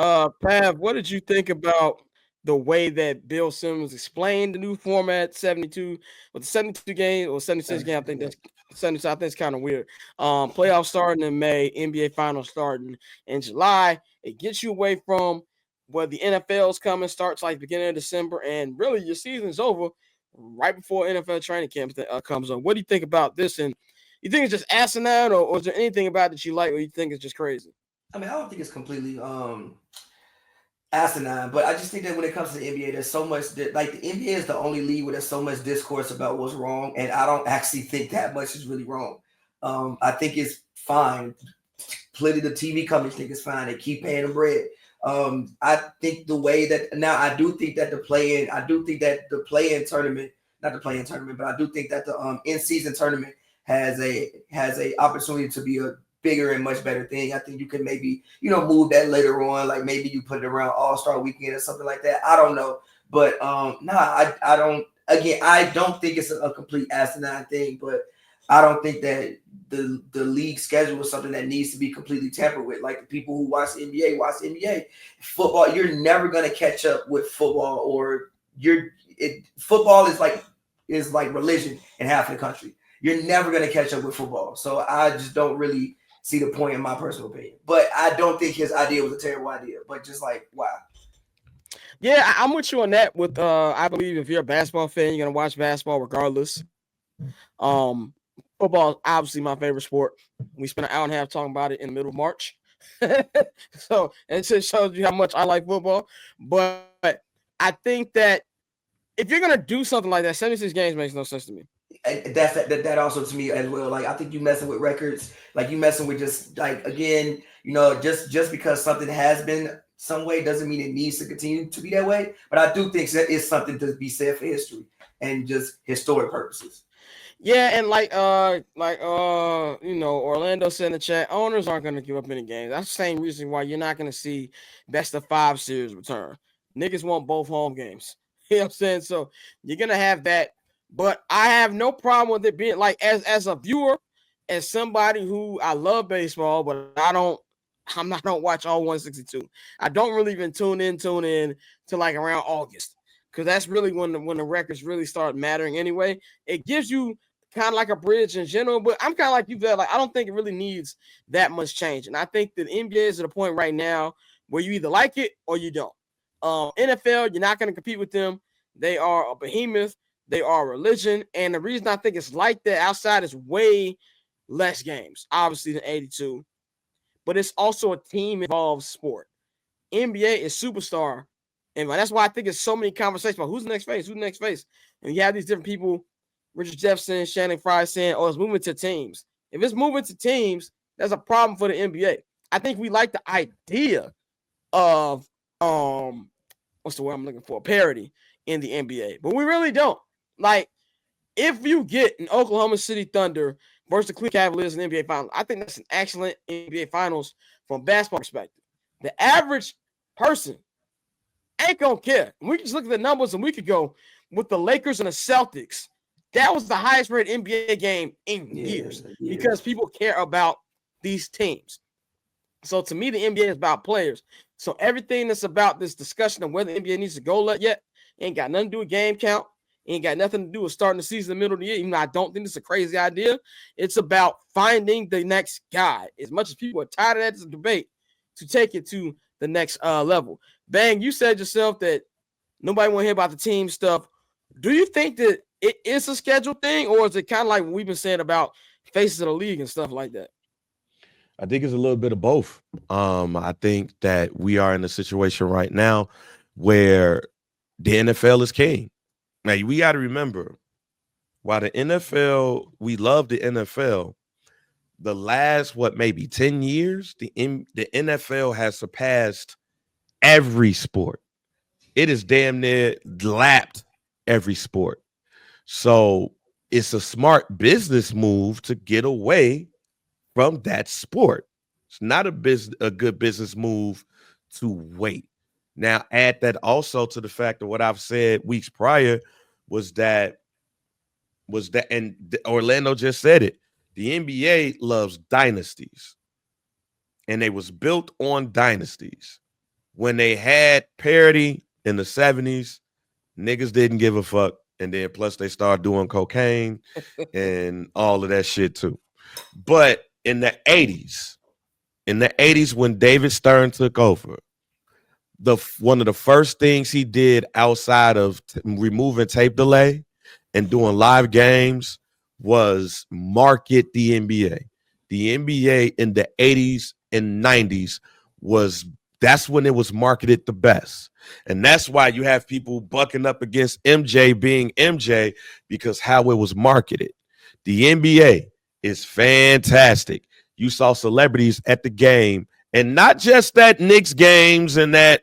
Pav, what did you think about the way that Bill Simmons explained the new format 72 with the 72 game or 76 game? I think that's 72. I think it's kind of weird. Playoffs starting in May, NBA finals starting in July. It gets you away from where the NFL's coming, starts like beginning of December, and really your season's over right before NFL training camp comes on. What do you think about this? And you think it's just asinine, or is there anything about it that you like, or you think it's just crazy? I mean, I don't think it's completely asinine, but I just think that when it comes to the NBA, there's so much that like the NBA is the only league where there's so much discourse about what's wrong, and I don't actually think that much is really wrong. I think it's fine. Plenty of the TV companies think it's fine. They keep paying them bread. I think the way that now I do think that the play-in tournament, not the play-in tournament, but I do think that the in-season tournament has a opportunity to be a bigger and much better thing. I think you can maybe, move that later on. Like maybe you put it around All-Star weekend or something like that. I don't know. But I don't, again, I don't think it's a complete asinine thing, but I don't think that the league schedule is something that needs to be completely tampered with. Like the people who watch the NBA watch the NBA. Football, you're never gonna catch up with football, or football is like religion in half of the country. You're never gonna catch up with football. So I just don't really see the point in my personal opinion. But I don't think his idea was a terrible idea. But just like, wow. Yeah, I'm with you on that. With I believe if you're a basketball fan, you're gonna watch basketball regardless. Football is obviously my favorite sport. We spent an hour and a half talking about it in the middle of March. So it just shows you how much I like football. But I think that if you're gonna do something like that, 76 games makes no sense to me. And that also to me as well. Like I think you messing with records, like you messing with just like again, just because something has been some way doesn't mean it needs to continue to be that way. But I do think that is something to be said for history and just historic purposes. Yeah, and Orlando said in the chat, owners aren't going to give up any games. That's the same reason why you're not going to see best of 5 series return. Niggas want both home games. You know what I'm saying? So you're going to have that. But I have no problem with it being like as a viewer, as somebody who I love baseball, but I don't watch all 162. I don't really even tune in to like around August, because that's really when the records really start mattering anyway. It gives you kind of like a bridge in general, but I'm kind of like you, Vel. Like I don't think it really needs that much change, and I think that the NBA is at a point right now where you either like it or you don't. NFL, you're not going to compete with them. They are a behemoth. They are a religion, and the reason I think it's like that outside is way less games, obviously, than 82, but it's also a team involved sport. NBA is superstar, and that's why I think it's so many conversations about who's the next face, and you have these different people. Richard Jefferson, Shannon Fry saying, "Oh, it's moving to teams." If it's moving to teams, that's a problem for the NBA. I think we like the idea of what's the word I'm looking for? Parity in the NBA, but we really don't. Like, if you get an Oklahoma City Thunder versus the Cleveland Cavaliers in the NBA Finals, I think that's an excellent NBA Finals from a basketball perspective. The average person ain't gonna care. We can just look at the numbers and we could go with the Lakers and the Celtics. That was the highest rated NBA game in years because people care about these teams. So to me, the NBA is about players. So everything that's about this discussion of whether the NBA needs to go yet ain't got nothing to do with game count. Ain't got nothing to do with starting the season in the middle of the year. Even though I don't think it's a crazy idea. It's about finding the next guy. As much as people are tired of that, it's a debate to take it to the next level. Bang, you said yourself that nobody want to hear about the team stuff. Do you think that it is a schedule thing, or is it kind of like what we've been saying about faces of the league and stuff like that? I think it's a little bit of both. I think that we are in a situation right now where the NFL is king. Now, we got to remember, while the NFL, we love the NFL, the last, maybe 10 years, the NFL has surpassed every sport. It is damn near lapped every sport. So it's a smart business move to get away from that sport. It's not a good business move to wait. Now, add that also to the fact of what I've said weeks prior was that, and Orlando just said it, the NBA loves dynasties, and they was built on dynasties. when they had parity in the 70s, niggas didn't give a fuck. And then plus they started doing cocaine and all of that shit too. But in the 80s, when David Stern took over, one of the first things he did outside of removing tape delay and doing live games was market the NBA. The NBA in the 80s and 90s that's when it was marketed the best. And that's why you have people bucking up against MJ being MJ, because how it was marketed. The NBA is fantastic. You saw celebrities at the game, and not just that Knicks games and that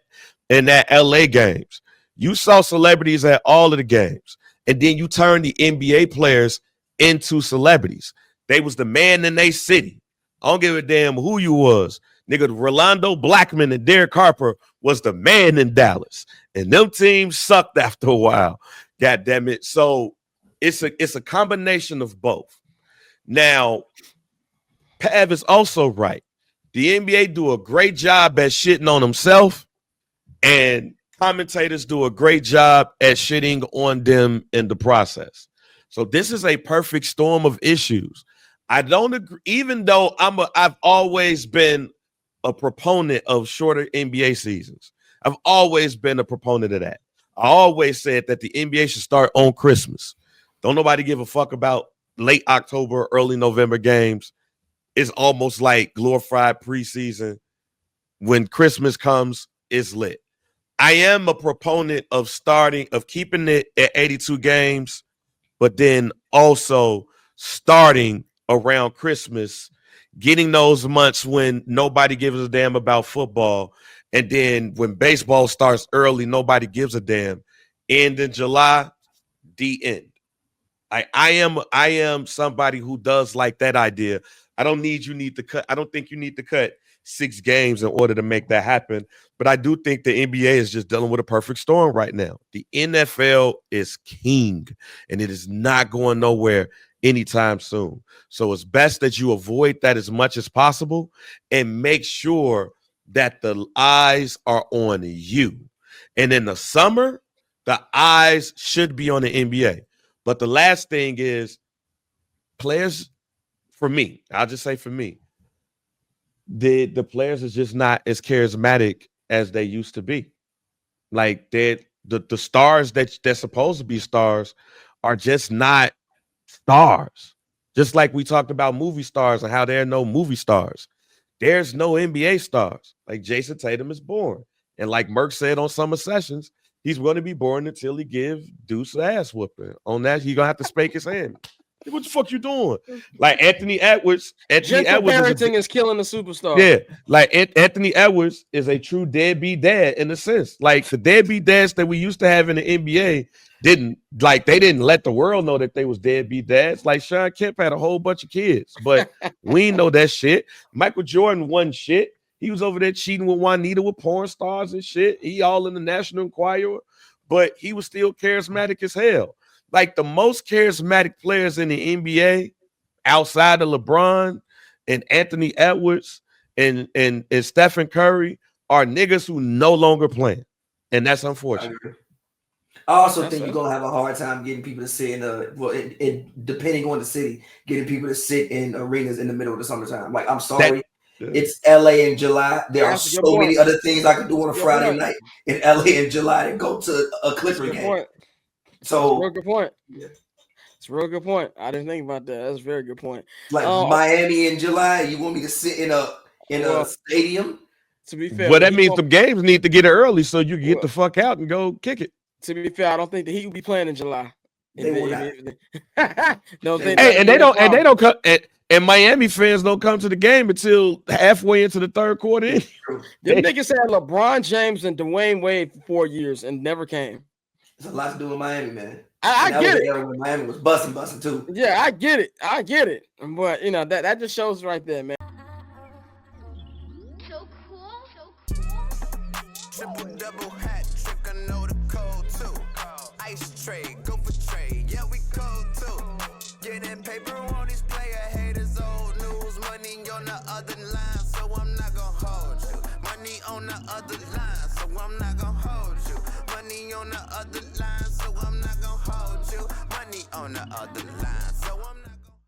LA games. You saw celebrities at all of the games. And then you turned the NBA players into celebrities. They was the man in their city. I don't give a damn who you was. Nigga, Rolando Blackman and Derek Harper was the man in Dallas. And them teams sucked after a while. God damn it. So it's a combination of both. Now, Pav is also right. The NBA do a great job at shitting on themselves, and commentators do a great job at shitting on them in the process. So this is a perfect storm of issues. I don't agree, even though I've always been a proponent of shorter NBA seasons. I've always been a proponent of that. I always said that the NBA should start on Christmas. Don't nobody give a fuck about late October, early November games. It's almost like glorified preseason. When Christmas comes, it's lit. I am a proponent of keeping it at 82 games, but then also starting around Christmas, getting those months when nobody gives a damn about football. And then when baseball starts early, nobody gives a damn. End in July, the end. I am somebody who does like that idea. I don't think you need to cut 6 games in order to make that happen. But I do think the NBA is just dealing with a perfect storm right now. The NFL is king, and it is not going nowhere anytime soon. So it's best that you avoid that as much as possible and make sure that the eyes are on you. And in the summer, the eyes should be on the NBA. But the last thing is, players, for me, I'll just say for me, the players is just not as charismatic as they used to be. Like the stars they're supposed to be stars are just not stars. Just like we talked about movie stars and how there are no movie stars. There's no NBA stars. Like Jason Tatum is born. And like Merck said on Summer Sessions, he's going to be born until he give Deuce ass whooping. On that, he's going to have to spank his hand. What the fuck you doing? Like Anthony Edwards. Parenting is killing the superstar. Yeah, like Anthony Edwards is a true deadbeat dad in a sense. Like the deadbeat dads that we used to have in the NBA they didn't let the world know that they was deadbeat dads. Like Sean Kemp had a whole bunch of kids, but we know that shit. Michael Jordan won shit. He was over there cheating with Juanita with porn stars and shit. He all in the National Enquirer, but he was still charismatic as hell. Like the most charismatic players in the NBA outside of LeBron and Anthony Edwards and Stephen Curry are niggas who no longer playing. And that's unfortunate. I also think you're going to have a hard time getting people to sit depending on the city, getting people to sit in arenas in the middle of the summertime. Like, I'm sorry. It's LA in July. There are so many other things I could do on a Friday night in LA in July and go to a Clipper game. So, that's a real good point. Yeah. It's a real good point. I didn't think about that. That's a very good point. Like Miami in July, you want me to sit in a stadium? To be fair, well, that means the games need to get it early so you can get the fuck out and go kick it. To be fair, I don't think the Heat will be playing in July. They will not. And they don't come. And Miami fans don't come to the game until halfway into the third quarter. Them niggas had LeBron James and Dwayne Wade for 4 years and never came. It's a lot to do with Miami, man. I get it. When Miami was busting too. Yeah, I get it. But you know that just shows right there, man. So cool. Triple double hat trick, I know the code too. Ice trade, go for trade, yeah we cold too. Getting paper on these player haters, old news, money on the other line, so I'm not gonna hold you. Money money on the other line, so I'm not gonna hold you. Money on the other line, so I'm not gonna hold you. Money on the other line.